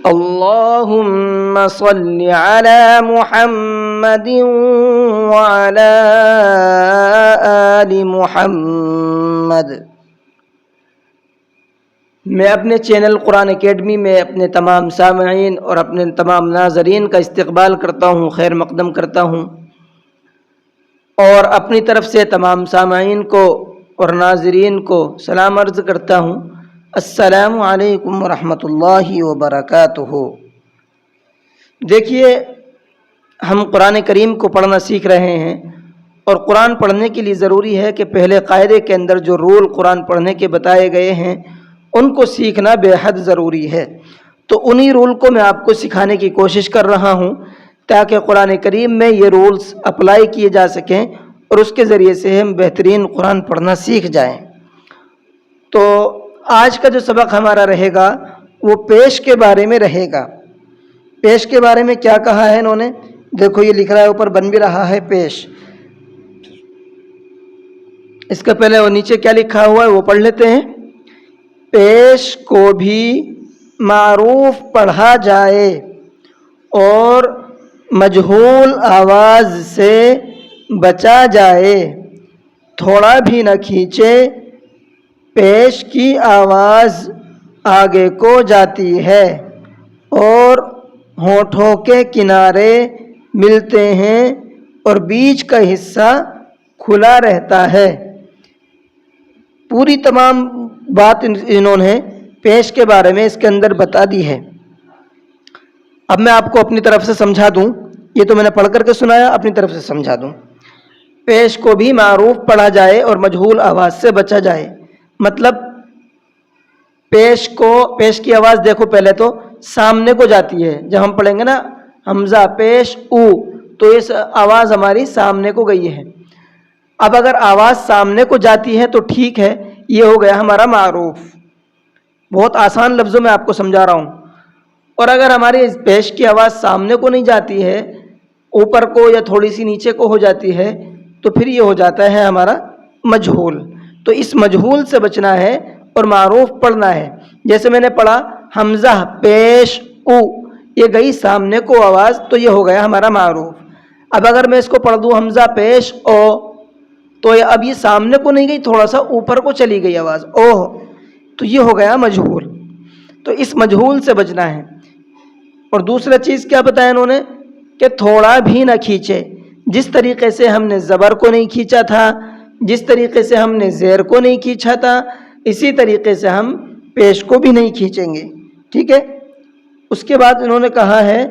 اللہم صلی علی محمد وعلی آل محمد۔ میں اپنے چینل قرآن اکیڈمی میں اپنے تمام سامعین اور اپنے تمام ناظرین کا استقبال کرتا ہوں، خیر مقدم کرتا ہوں، اور اپنی طرف سے تمام سامعین کو اور ناظرین کو سلام عرض کرتا ہوں، السلام علیکم ورحمۃ اللہ وبرکاتہ۔ دیکھیے، ہم قرآن کریم کو پڑھنا سیکھ رہے ہیں، اور قرآن پڑھنے کے لیے ضروری ہے کہ پہلے قاعدے کے اندر جو رول قرآن پڑھنے کے بتائے گئے ہیں ان کو سیکھنا بے حد ضروری ہے۔ تو انہی رول کو میں آپ کو سکھانے کی کوشش کر رہا ہوں تاکہ قرآن کریم میں یہ رولز اپلائی کیے جا سکیں اور اس کے ذریعے سے ہم بہترین قرآن پڑھنا سیکھ جائیں۔ تو آج کا جو سبق ہمارا رہے گا وہ پیش کے بارے میں رہے گا۔ پیش کے بارے میں کیا کہا ہے انہوں نے؟ دیکھو یہ لکھ رہا ہے، اوپر بن بھی رہا ہے پیش۔ اس کا پہلے وہ نیچے کیا لکھا ہوا ہے وہ پڑھ لیتے ہیں۔ پیش کو بھی معروف پڑھا جائے اور مجہول آواز سے بچا جائے، تھوڑا بھی نہ کھینچے، پیش کی آواز آگے کو جاتی ہے اور ہونٹوں کے کنارے ملتے ہیں اور بیچ کا حصہ کھلا رہتا ہے۔ پوری تمام بات انہوں نے پیش کے بارے میں اس کے اندر بتا دی ہے۔ اب میں آپ کو اپنی طرف سے سمجھا دوں، یہ تو میں نے پڑھ کر کے سنایا، اپنی طرف سے سمجھا دوں۔ پیش کو بھی معروف پڑھا جائے اور مجہول آواز سے بچا جائے، مطلب پیش کی آواز دیکھو پہلے تو سامنے کو جاتی ہے۔ جب ہم پڑھیں گے نا حمزہ پیش او، تو اس آواز ہماری سامنے کو گئی ہے۔ اب اگر آواز سامنے کو جاتی ہے تو ٹھیک ہے، یہ ہو گیا ہمارا معروف۔ بہت آسان لفظوں میں آپ کو سمجھا رہا ہوں۔ اور اگر ہماری پیش کی آواز سامنے کو نہیں جاتی ہے، اوپر کو یا تھوڑی سی نیچے کو ہو جاتی ہے، تو پھر یہ ہو جاتا ہے ہمارا مجہول۔ تو اس مجہول سے بچنا ہے اور معروف پڑھنا ہے۔ جیسے میں نے پڑھا حمزہ پیش او، یہ گئی سامنے کو آواز، تو یہ ہو گیا ہمارا معروف۔ اب اگر میں اس کو پڑھ دوں حمزہ پیش او، تو اب یہ سامنے کو نہیں گئی، تھوڑا سا اوپر کو چلی گئی آواز، اوہ، تو یہ ہو گیا مجہول۔ تو اس مجہول سے بچنا ہے۔ اور دوسرا چیز کیا بتایا انہوں نے کہ تھوڑا بھی نہ کھینچے۔ جس طریقے سے ہم نے زبر کو نہیں کھینچا تھا، جس طریقے سے ہم نے زیر کو نہیں کھینچا تھا، اسی طریقے سے ہم پیش کو بھی نہیں کھینچیں گے، ٹھیک ہے۔ اس کے بعد انہوں نے کہا ہے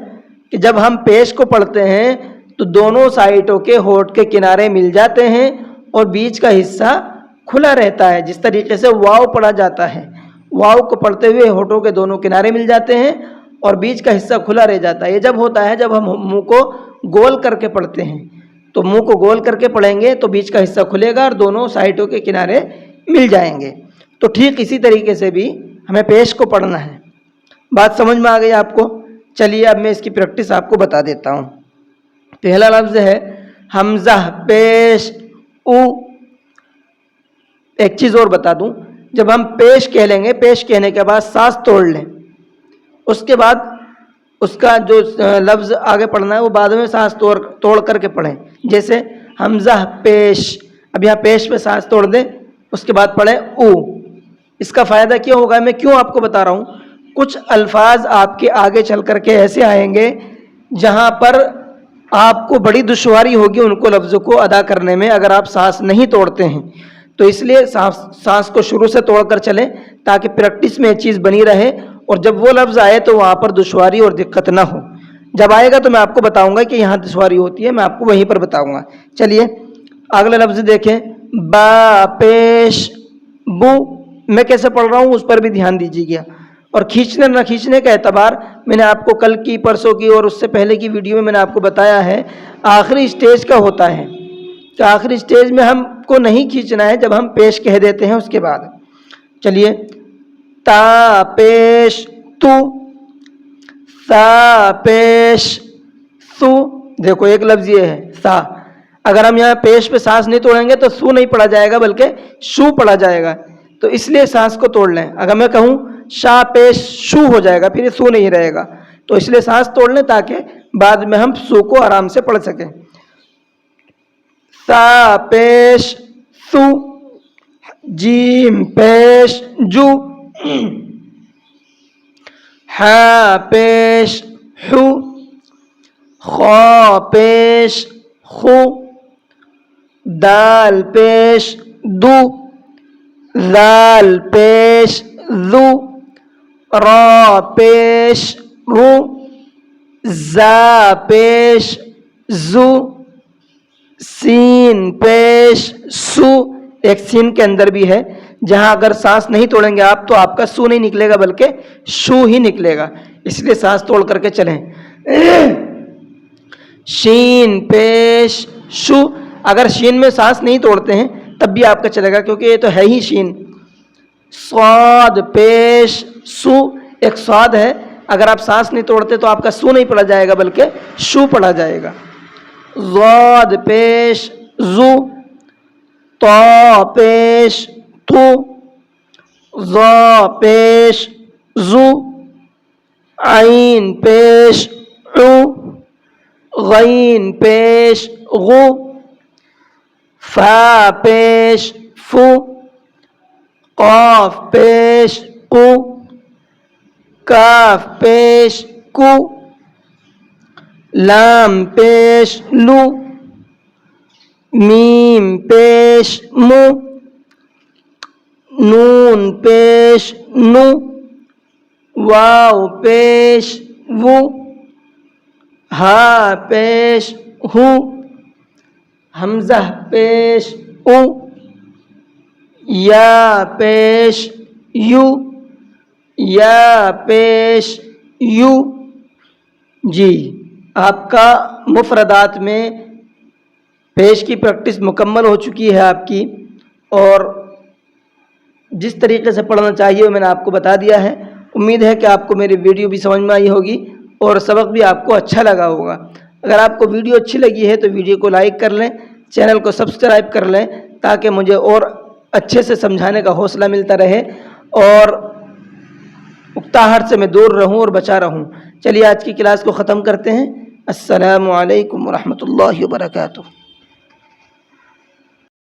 کہ جب ہم پیش کو پڑھتے ہیں تو دونوں سائٹوں کے ہونٹ کے کنارے مل جاتے ہیں اور بیچ کا حصہ کھلا رہتا ہے۔ جس طریقے سے واو پڑھا جاتا ہے، واو کو پڑھتے ہوئے ہونٹوں کے دونوں کنارے مل جاتے ہیں اور بیچ کا حصہ کھلا رہ جاتا ہے۔ یہ جب ہوتا ہے جب ہم منہ کو گول کر کے پڑھتے ہیں، تو منہ کو گول کر کے پڑھیں گے تو بیچ کا حصہ کھلے گا اور دونوں سائٹوں کے کنارے مل جائیں گے۔ تو ٹھیک اسی طریقے سے بھی ہمیں پیش کو پڑھنا ہے۔ بات سمجھ میں آ گئی آپ کو؟ چلیے اب میں اس کی پریکٹس آپ کو بتا دیتا ہوں۔ پہلا لفظ ہے حمزہ پیش او۔ ایک چیز اور بتا دوں، جب ہم پیش کہہ لیں گے، پیش کہنے کے بعد سانس توڑ لیں، اس کے بعد اس کا جو لفظ آگے پڑھنا ہے وہ بعد میں سانس توڑ کر کے پڑھیں۔ جیسے حمزہ پیش، اب یہاں پیش پہ سانس توڑ دیں، اس کے بعد پڑھیں او۔ اس کا فائدہ کیا ہوگا، میں کیوں آپ کو بتا رہا ہوں، کچھ الفاظ آپ کے آگے چل کر کے ایسے آئیں گے جہاں پر آپ کو بڑی دشواری ہوگی ان کو لفظوں کو ادا کرنے میں اگر آپ سانس نہیں توڑتے ہیں۔ تو اس لیے سانس کو شروع سے توڑ کر چلیں تاکہ پریکٹس میں یہ چیز بنی رہے، اور جب وہ لفظ آئے تو وہاں پر دشواری اور دقت نہ ہو۔ جب آئے گا تو میں آپ کو بتاؤں گا کہ یہاں دشواری ہوتی ہے، میں آپ کو وہیں پر بتاؤں گا۔ چلیے اگلا لفظ دیکھیں، با پیش بو۔ میں کیسے پڑھ رہا ہوں اس پر بھی دھیان دیجیے گا، اور کھینچنے نہ کھینچنے کا اعتبار میں نے آپ کو کل کی، پرسوں کی اور اس سے پہلے کی ویڈیو میں نے آپ کو بتایا ہے، آخری اسٹیج کا ہوتا ہے کہ آخری اسٹیج میں ہم کو نہیں کھینچنا ہے جب ہم پیش کہہ دیتے ہیں اس کے بعد۔ چلیے تا پیش تو، سا پیش سو۔ دیکھو ایک لفظ یہ ہے سا، اگر ہم یہاں پیش پہ سانس نہیں توڑیں گے تو سو نہیں پڑھا جائے گا بلکہ شو پڑھا جائے گا، تو اس لیے سانس کو توڑ لیں۔ اگر میں کہوں شا پیش شو ہو جائے گا، پھر یہ سو نہیں رہے گا، تو اس لیے سانس توڑ لیں تاکہ بعد میں ہم سو کو آرام سے پڑھ سکیں۔ سا پیش سو، جیم پیش جو، ہا پیش ہو، خا پیش خو، دال پیش دو، ذال پیش ذو، را پیش رو، زا پیش زو، سین پیش سو۔ ایک سین کے اندر بھی ہے جہاں اگر سانس نہیں توڑیں گے آپ تو آپ کا سو نہیں نکلے گا بلکہ شو ہی نکلے گا، اس لیے سانس توڑ کر کے چلیں۔ شین پیش شو، اگر شین میں سانس نہیں توڑتے ہیں تب بھی آپ کا چلے گا کیونکہ یہ تو ہے ہی شین۔ صاد پیش سو، ایک صاد ہے، اگر آپ سانس نہیں توڑتے تو آپ کا سو نہیں پڑھا جائے گا بلکہ شو پڑھا جائے گا۔ ضاد پیش زو، طا پیش تو، ظا پیش زو، عین پیش عو، غین پیش غو، فا پیش فو، قاف پیش قو، کاف پیش کو، لام پیش لو، میم پیش مو، نون پیش نو، واو پیش وو، ہا پیش ہو، حمزہ پیش او، یا پیش یو، یا پیش یو۔ جی آپ کا مفردات میں پیش کی پریکٹس مکمل ہو چکی ہے آپ کی، اور جس طریقے سے پڑھنا چاہیے وہ میں نے آپ کو بتا دیا ہے۔ امید ہے کہ آپ کو میری ویڈیو بھی سمجھ میں آئی ہوگی اور سبق بھی آپ کو اچھا لگا ہوگا۔ اگر آپ کو ویڈیو اچھی لگی ہے تو ویڈیو کو لائک کر لیں، چینل کو سبسکرائب کر لیں تاکہ مجھے اور اچھے سے سمجھانے کا حوصلہ ملتا رہے اور اکتاہٹ سے میں دور رہوں اور بچا رہوں۔ چلیے آج کی کلاس کو ختم کرتے ہیں۔ السلام علیکم ورحمۃ اللہ وبرکاتہ۔